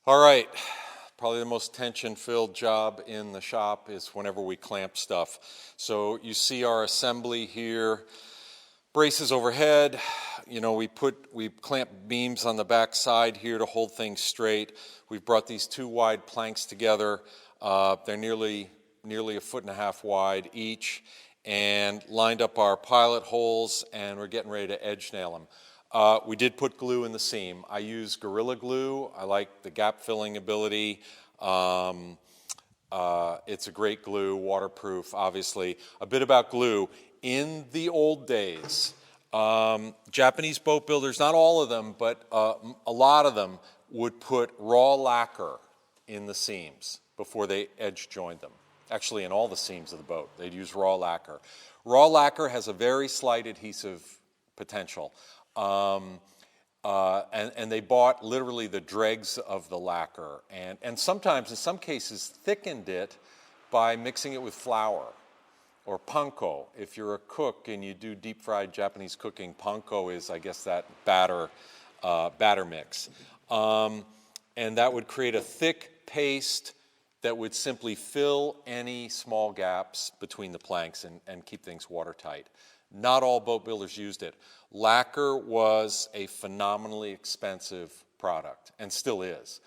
All right, probably the most tension-filled job in the shop is whenever we clamp stuff. So you see our assembly here, braces overhead. You know, we clamp beams on the back side here to hold things straight. We've brought these two wide planks together. They're nearly 1.5 feet wide each, and lined up our pilot holes, and we're getting ready to edge nail them. We did put glue in the seam. I use Gorilla Glue. I like the gap filling ability. It's a great glue, waterproof, obviously. A bit about glue. In the old days, Japanese boat builders, not all of them, but a lot of them would put raw lacquer in the seams before they edge joined them. Actually, in all the seams of the boat, they'd use raw lacquer. Raw lacquer has a very slight adhesive potential. And they bought literally the dregs of the lacquer, and sometimes, in some cases, thickened it by mixing it with flour or panko. If you're a cook and you do deep fried Japanese cooking, panko is, I guess, that batter mix. And that would create a thick paste that would simply fill any small gaps between the planks and keep things watertight. Not all boat builders used it. Lacquer was a phenomenally expensive product, and still is.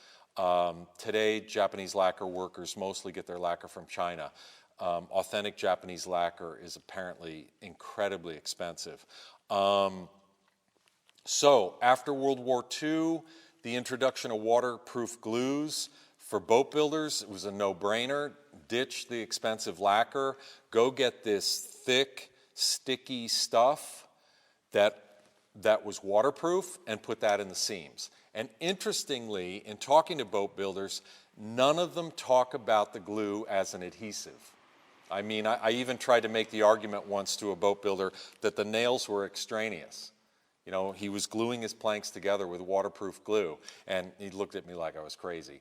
Today, Japanese lacquer workers mostly get their lacquer from China. Authentic Japanese lacquer is apparently incredibly expensive. So, after World War II, the introduction of waterproof glues for boat builders, it was a no-brainer. Ditch the expensive lacquer. Go get this thick, sticky stuff that was waterproof and put that in the seams. And interestingly, in talking to boat builders, none of them talk about the glue as an adhesive. I mean, I even tried to make the argument once to a boat builder that the nails were extraneous. You know, he was gluing his planks together with waterproof glue, and he looked at me like I was crazy.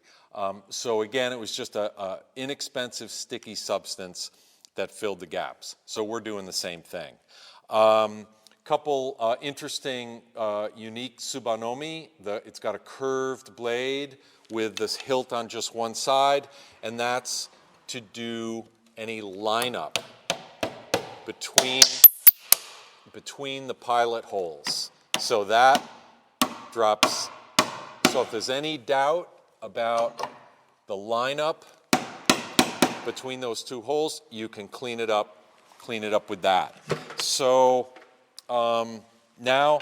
So again, it was just a inexpensive, sticky substance that filled the gaps. So we're doing the same thing. Couple interesting, unique Tsubanomi. It's got a curved blade with this hilt on just one side, and that's to do any lineup between the pilot holes. So that drops. So if there's any doubt about the lineup between those two holes, you can clean it up with that. So now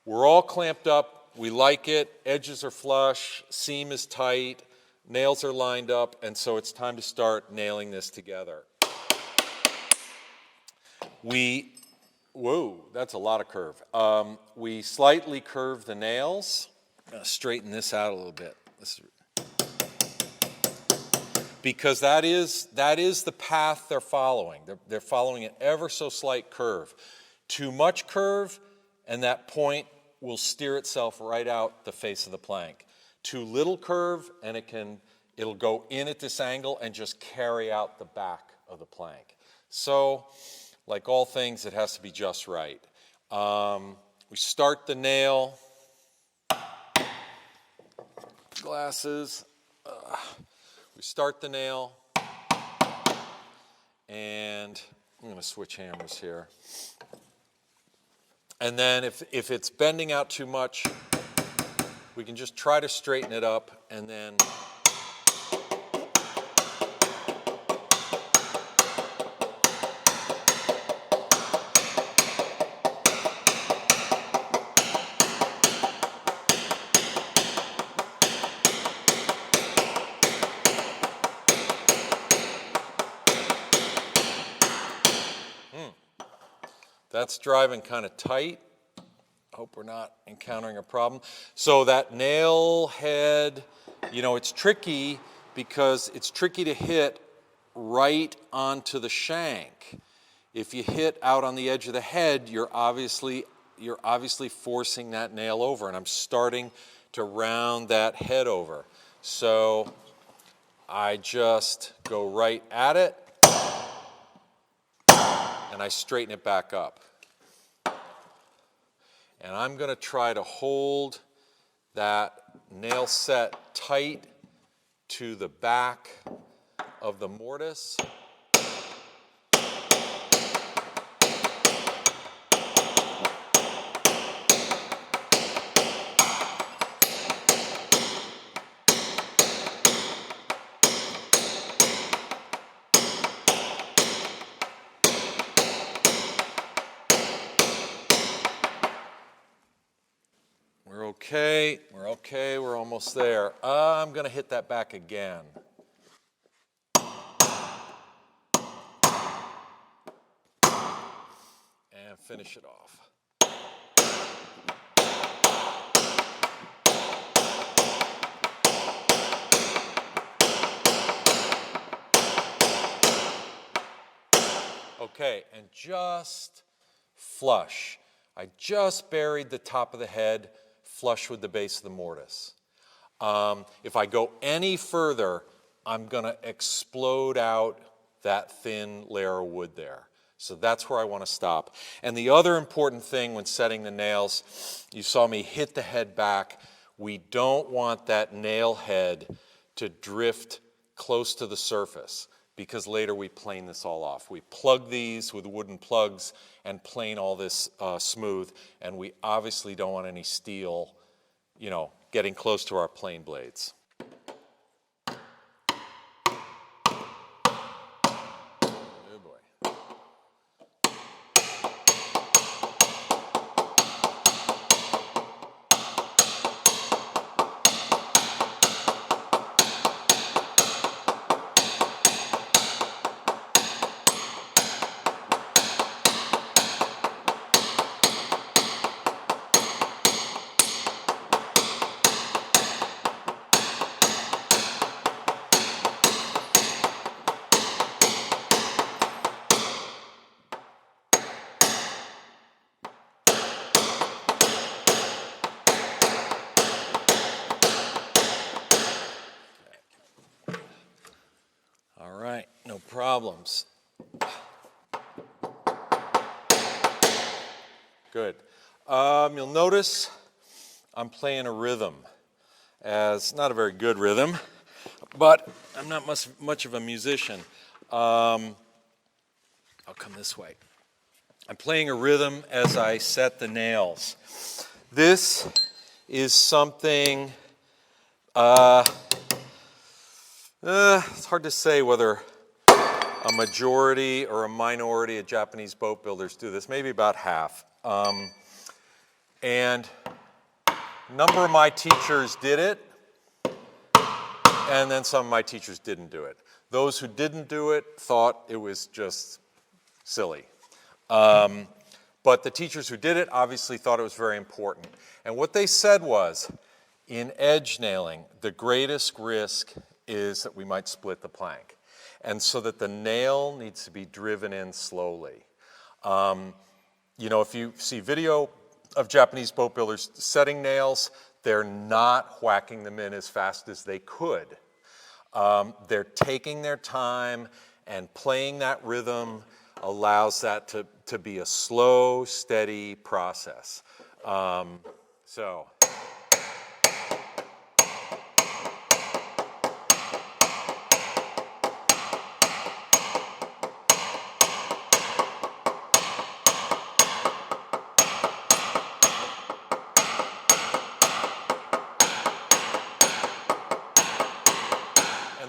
we're all clamped up. We like it. Edges are flush. Seam is tight. Nails are lined up. And so it's time to start nailing this together. Whoa, that's a lot of curve. We slightly curve the nails. I'm going to straighten this out a little bit. Because that is the path they're following. They're following an ever so slight curve. Too much curve, and that point will steer itself right out the face of the plank. Too little curve, and it'll go in at this angle and just carry out the back of the plank. So, like all things, it has to be just right. We start the nail. Glasses. We start the nail, and I'm going to switch hammers here. And then if it's bending out too much, we can just try to straighten it up, and then that's driving kind of tight. Hope we're not encountering a problem. So that nail head, you know, it's tricky because it's tricky to hit right onto the shank. If you hit out on the edge of the head, you're obviously forcing that nail over, and I'm starting to round that head over. So I just go right at it, and I straighten it back up. And I'm going to try to hold that nail set tight to the back of the mortise. We're okay, we're almost there. I'm gonna hit that back again. And finish it off. Okay, and just flush. I just buried the top of the head flush with the base of the mortise. If I go any further, I'm going to explode out that thin layer of wood there. So that's where I want to stop. And the other important thing when setting the nails, you saw me hit the head back. We don't want that nail head to drift close to the surface, because later we plane this all off. We plug these with wooden plugs and plane all this smooth, and we obviously don't want any steel, getting close to our plane blades. Oh boy. All right, no problems. Good. You'll notice I'm playing a rhythm. As not a very good rhythm, but I'm not much of a musician. I'll come this way. I'm playing a rhythm as I set the nails. This is something, it's hard to say whether a majority or a minority of Japanese boat builders do this, maybe about half. And a number of my teachers did it, and then some of my teachers didn't do it. Those who didn't do it thought it was just silly. But the teachers who did it obviously thought it was very important. And what they said was, in edge nailing, the greatest risk is that we might split the plank. And so that the nail needs to be driven in slowly. If you see video of Japanese boat builders setting nails, they're not whacking them in as fast as they could. They're taking their time, and playing that rhythm allows that to be a slow, steady process.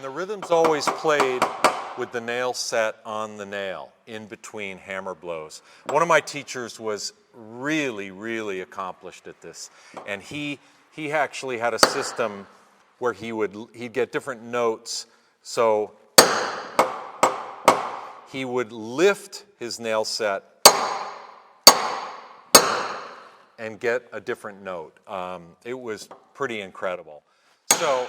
The rhythm's always played with the nail set on the nail in between hammer blows. One of my teachers was really, really accomplished at this, and he actually had a system where he'd get different notes. So he would lift his nail set and get a different note. It was pretty incredible. So.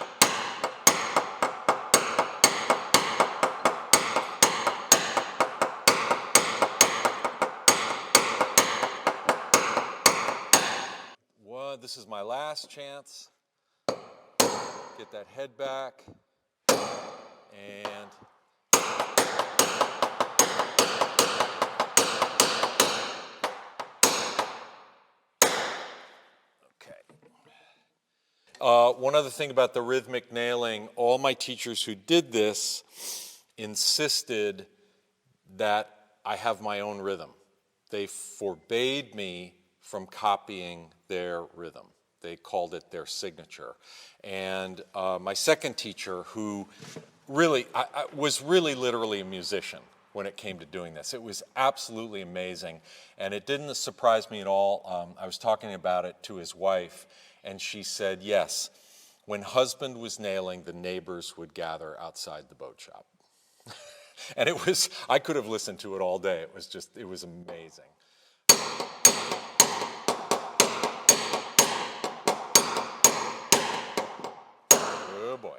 This is my last chance. Get that head back. And okay. one other thing about the rhythmic nailing, all my teachers who did this insisted that I have my own rhythm. They forbade me from copying their rhythm. They called it their signature. And my second teacher, who really was really literally a musician when it came to doing this. It was absolutely amazing, and it didn't surprise me at all. I was talking about it to his wife, and she said, yes, when husband was nailing, the neighbors would gather outside the boat shop. And it was, I could have listened to it all day. It was amazing. Oh boy.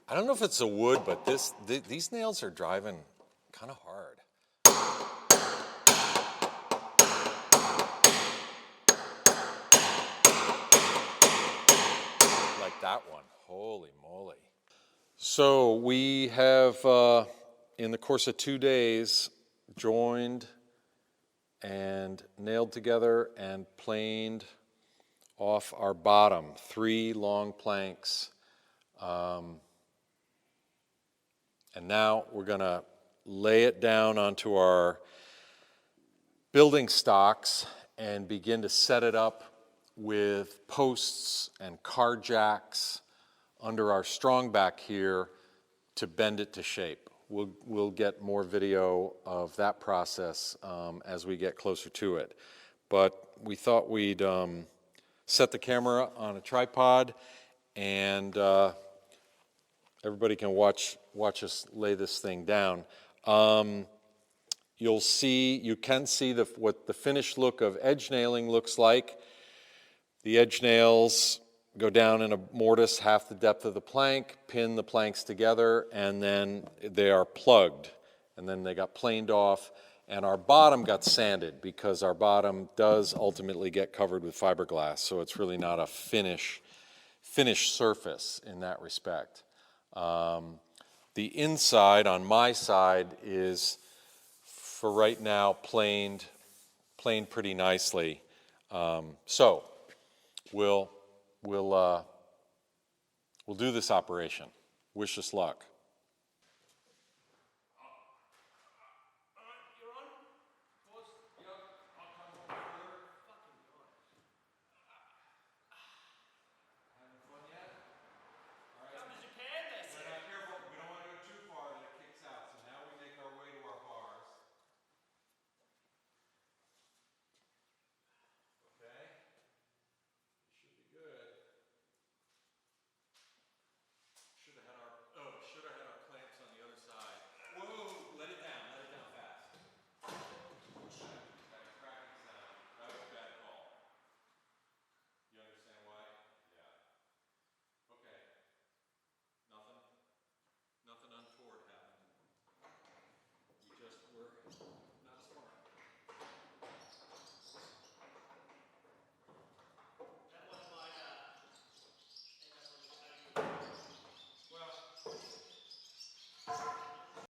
I don't know if it's the wood, but these nails are driving kind of hard. Like that one. Holy moly. So we have, in the course of 2 days, joined and nailed together and planed off our bottom, 3 long planks. And now we're going to lay it down onto our building stocks and begin to set it up with posts and car jacks under our strong back here to bend it to shape. We'll get more video of that process as we get closer to it. But we thought we'd set the camera on a tripod, and everybody can watch us lay this thing down. You can see what the finished look of edge nailing looks like. The edge nails go down in a mortise half the depth of the plank, pin the planks together, and then they are plugged. And then they got planed off, and our bottom got sanded because our bottom does ultimately get covered with fiberglass, so it's really not a finished surface in that respect. The inside on my side is, for right now, planed pretty nicely. So we'll do this operation. Wish us luck.